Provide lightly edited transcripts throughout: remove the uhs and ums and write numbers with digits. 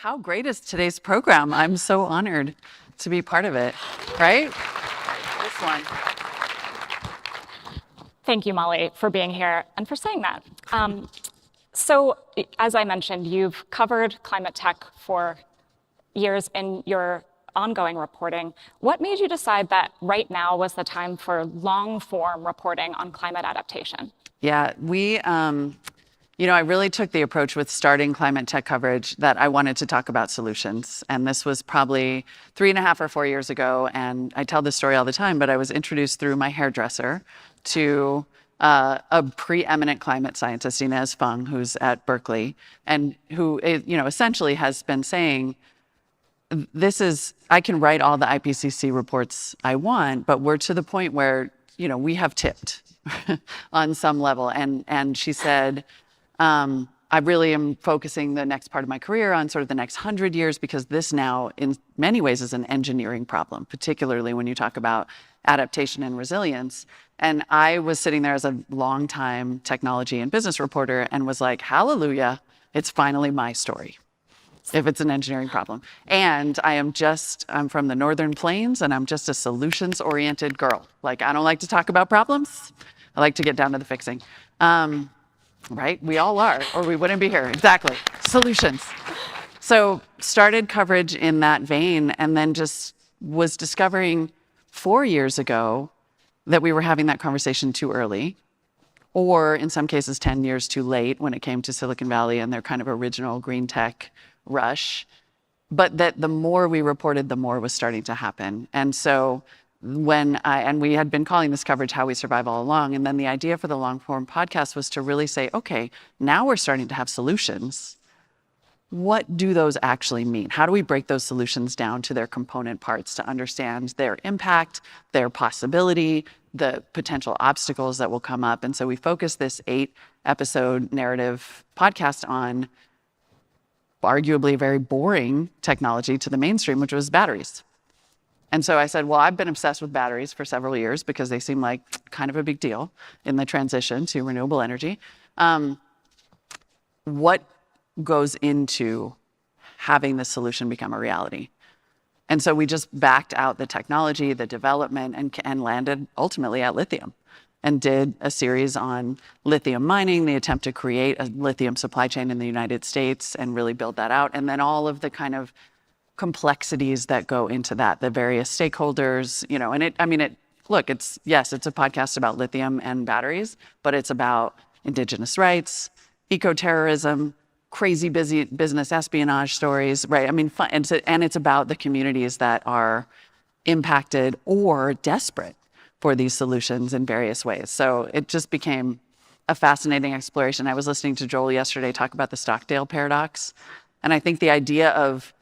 how great is today's program? I'm so honored to be part of it, right? This one. Thank you, Molly, for being here and for saying that. So, as I mentioned, you've covered climate tech for years in your ongoing reporting. What made you decide that right now was the time for long-form reporting on climate adaptation? Yeah, I really took the approach with starting climate tech coverage that I wanted to talk about solutions. And this was probably 3.5 or 4 years ago. And I tell this story all the time, but I was introduced through my hairdresser to a preeminent climate scientist, Inez Fung, who's at Berkeley, and who, essentially has been saying, I can write all the IPCC reports I want, but we're to the point where, we have tipped on some level. And she said, I really am focusing the next part of my career on sort of the next 100 years, because this now in many ways is an engineering problem, particularly when you talk about adaptation and resilience. And I was sitting there as a longtime technology and business reporter and was like, hallelujah, it's finally my story, if it's an engineering problem. And I'm from the Northern Plains, and I'm just a solutions-oriented girl. Like, I don't like to talk about problems. I like to get down to the fixing. Right? We all are, or we wouldn't be here. Exactly. Solutions. So started coverage in that vein, and then just was discovering 4 years ago that we were having that conversation too early, or in some cases 10 years too late when it came to Silicon Valley and their kind of original green tech rush. But that the more we reported, the more was starting to happen. And so and we had been calling this coverage How We Survive all along. And then the idea for the long form podcast was to really say, okay, now we're starting to have solutions. What do those actually mean? How do we break those solutions down to their component parts to understand their impact, their possibility, the potential obstacles that will come up? And so we focused this 8-episode narrative podcast on arguably very boring technology to the mainstream, which was batteries. And so I said, well, I've been obsessed with batteries for several years because they seem like kind of a big deal in the transition to renewable energy. What goes into having this solution become a reality? And so we just backed out the technology, the development, and landed ultimately at lithium, and did a series on lithium mining, the attempt to create a lithium supply chain in the United States and really build that out. And then all of the kind of complexities that go into that, the various stakeholders, it's a podcast about lithium and batteries, but it's about indigenous rights, eco-terrorism, crazy busy business espionage stories, right? And it's about the communities that are impacted or desperate for these solutions in various ways. So it just became a fascinating exploration. I was listening to Joel yesterday talk about the Stockdale paradox, and I think the idea of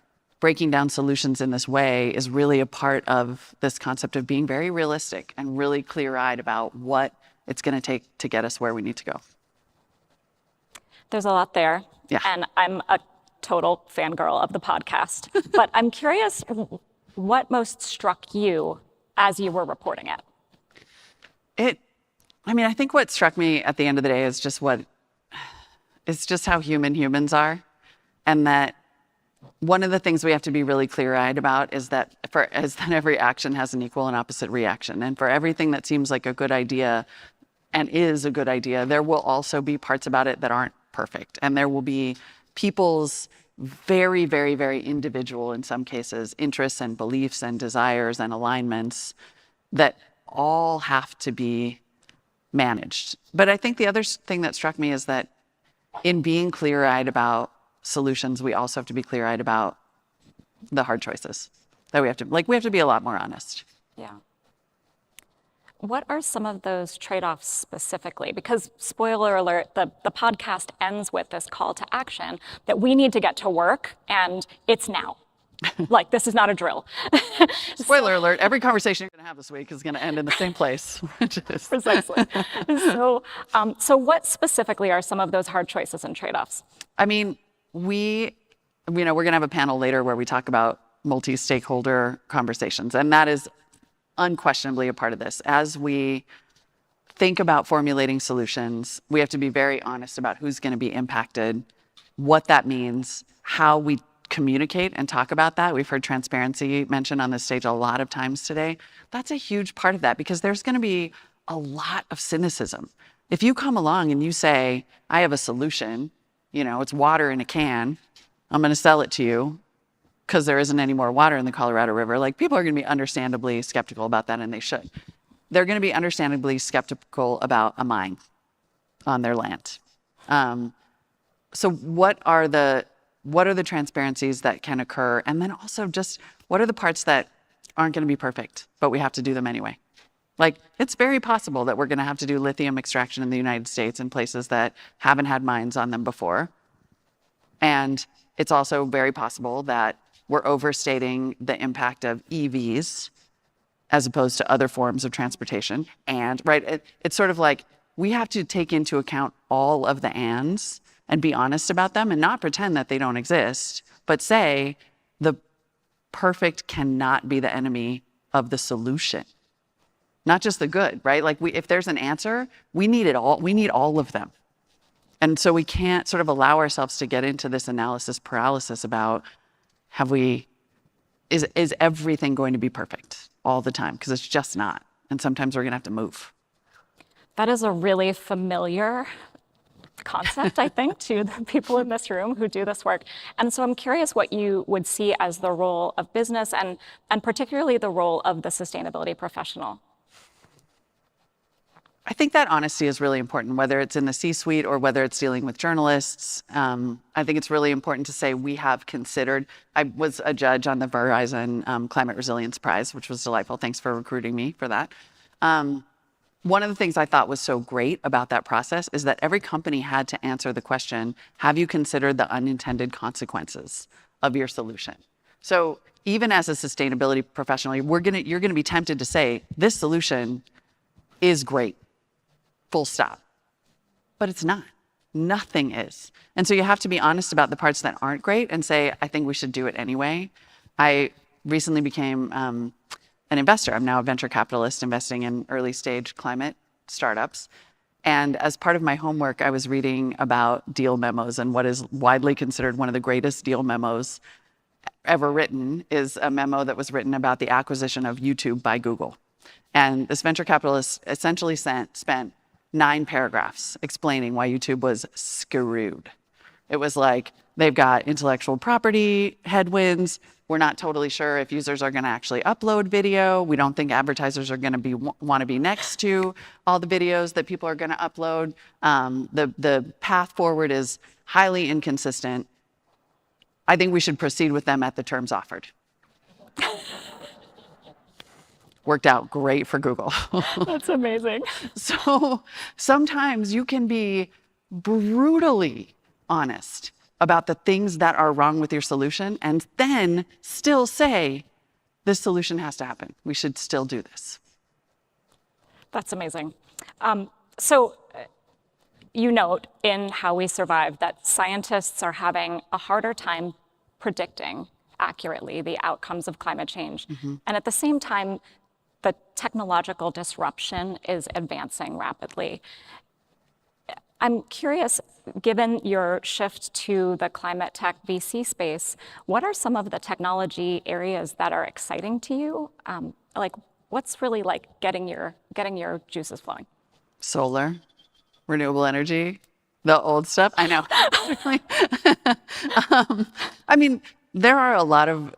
breaking down solutions in this way is really a part of this concept of being very realistic and really clear-eyed about what it's going to take to get us where we need to go. There's a lot there. Yeah. And I'm a total fangirl of the podcast. But I'm curious what most struck you as you were reporting it. I think what struck me at the end of the day is just how human humans are. And that one of the things we have to be really clear-eyed about is that every action has an equal and opposite reaction. And for everything that seems like a good idea and is a good idea, there will also be parts about it that aren't perfect. And there will be people's very, very, very individual, in some cases, interests and beliefs and desires and alignments that all have to be managed. But I think the other thing that struck me is that in being clear-eyed about solutions, we also have to be clear-eyed about the hard choices that we have to be a lot more honest. Yeah. What are some of those trade-offs specifically? Because spoiler alert, the podcast ends with this call to action that we need to get to work, and it's now. Like, this is not a drill. Spoiler alert, every conversation you're going to have this week is going to end in the same place. Precisely. So what specifically are some of those hard choices and trade-offs? We're going to have a panel later where we talk about multi-stakeholder conversations, and that is unquestionably a part of this. As we think about formulating solutions, we have to be very honest about who's going to be impacted, what that means, how we communicate and talk about that. We've heard transparency mentioned on this stage a lot of times today. That's a huge part of that because there's going to be a lot of cynicism. If you come along and you say, I have a solution, it's water in a can, I'm going to sell it to you because there isn't any more water in the Colorado River, like people are going to be understandably skeptical about that, and they should. They're going to be understandably skeptical about a mine on their land. So what are the transparencies that can occur? And then also just what are the parts that aren't going to be perfect, but we have to do them anyway? Like, it's very possible that we're going to have to do lithium extraction in the United States in places that haven't had mines on them before. And it's also very possible that we're overstating the impact of EVs as opposed to other forms of transportation. And, right, it's sort of like we have to take into account all of the ands and be honest about them and not pretend that they don't exist, but say the perfect cannot be the enemy of the solution. Not just the good, right? Like if there's an answer, we need it all. We need all of them. And so we can't sort of allow ourselves to get into this analysis paralysis about is everything going to be perfect all the time? Because it's just not. And sometimes we're going to have to move. That is a really familiar concept, I think, to the people in this room who do this work. And so I'm curious what you would see as the role of business and particularly the role of the sustainability professional. I think that honesty is really important, whether it's in the C-suite or whether it's dealing with journalists. I think it's really important to say we have considered. I was a judge on the Verizon Climate Resilience Prize, which was delightful. Thanks for recruiting me for that. One of the things I thought was so great about that process is that every company had to answer the question, have you considered the unintended consequences of your solution? So even as a sustainability professional, you're going to be tempted to say, this solution is great. Full stop. But it's not. Nothing is. And so you have to be honest about the parts that aren't great and say, I think we should do it anyway. I recently became an investor. I'm now a venture capitalist investing in early stage climate startups. And as part of my homework, I was reading about deal memos, and what is widely considered one of the greatest deal memos ever written is a memo that was written about the acquisition of YouTube by Google. And this venture capitalist essentially spent 9 paragraphs explaining why YouTube was screwed. It was like, they've got intellectual property headwinds. We're not totally sure if users are going to actually upload video. We don't think advertisers are going to want to be next to all the videos that people are going to upload. The path forward is highly inconsistent. I think we should proceed with them at the terms offered. Worked out great for Google. That's amazing. So sometimes you can be brutally honest about the things that are wrong with your solution and then still say, this solution has to happen. We should still do this. That's amazing. So you note in How We Survive that scientists are having a harder time predicting accurately the outcomes of climate change. Mm-hmm. And at the same time, the technological disruption is advancing rapidly. I'm curious, given your shift to the climate tech VC space, what are some of the technology areas that are exciting to you? Like, what's really like getting your juices flowing? Solar, renewable energy, the old stuff. I know. I mean, there are a lot of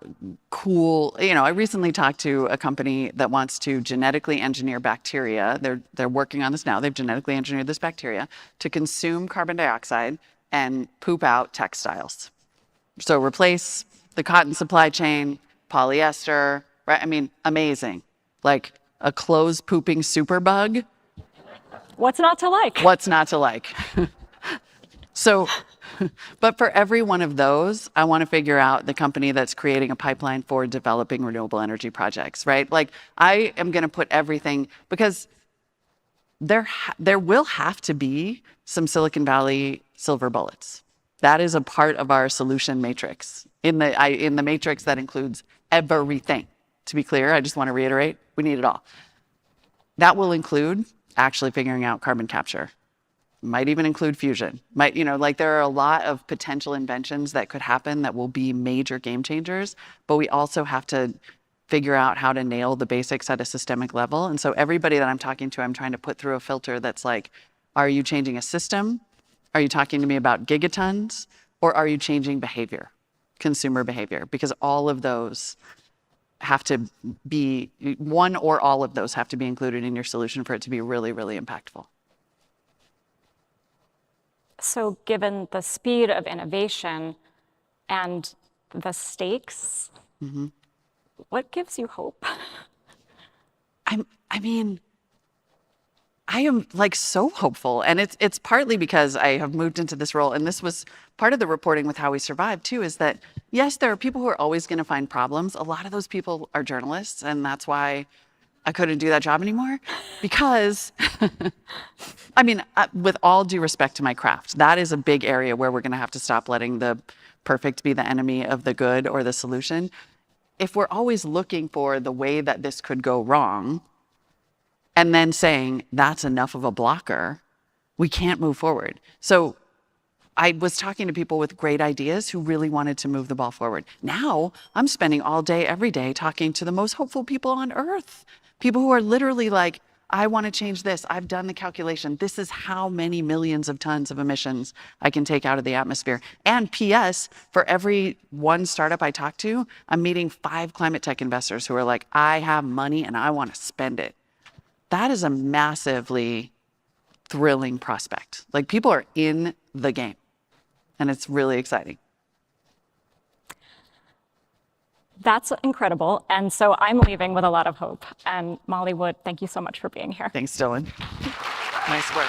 cool, I recently talked to a company that wants to genetically engineer bacteria. They're working on this now. They've genetically engineered this bacteria to consume carbon dioxide and poop out textiles. So replace the cotton supply chain, polyester, right? I mean, amazing. Like a clothes pooping superbug. What's not to like? What's not to like? So, but for every one of those, I want to figure out the company that's creating a pipeline for developing renewable energy projects, right? Like I am going to put everything, because there will have to be some Silicon Valley silver bullets. That is a part of our solution matrix. In the matrix that includes everything. To be clear, I just want to reiterate, we need it all. That will include actually figuring out carbon capture. might even include fusion. Might, like there are a lot of potential inventions that could happen that will be major game changers, but we also have to figure out how to nail the basics at a systemic level. And so everybody that I'm talking to, I'm trying to put through a filter that's like, are you changing a system? Are you talking to me about gigatons? Or are you changing behavior, consumer behavior? Because all of those have to be, one or all of those have to be included in your solution for it to be really, really impactful. So given the speed of innovation and the stakes, what gives you hope? I am like so hopeful, and it's partly because I have moved into this role, and this was part of the reporting with How We Survive too, is that yes, there are people who are always going to find problems. A lot of those people are journalists, and that's why I couldn't do that job anymore. Because, with all due respect to my craft, that is a big area where we're going to have to stop letting the perfect be the enemy of the good or the solution. If we're always looking for the way that this could go wrong, and then saying that's enough of a blocker, we can't move forward. So I was talking to people with great ideas who really wanted to move the ball forward. Now I'm spending all day, every day talking to the most hopeful people on earth. People who are literally like, I want to change this. I've done the calculation. This is how many millions of tons of emissions I can take out of the atmosphere. And P.S., for every one startup I talk to, I'm meeting 5 climate tech investors who are like, I have money and I want to spend it. That is a massively thrilling prospect. Like people are in the game and it's really exciting. That's incredible. And so I'm leaving with a lot of hope. And Molly Wood, thank you so much for being here. Thanks, Dylan. Nice work.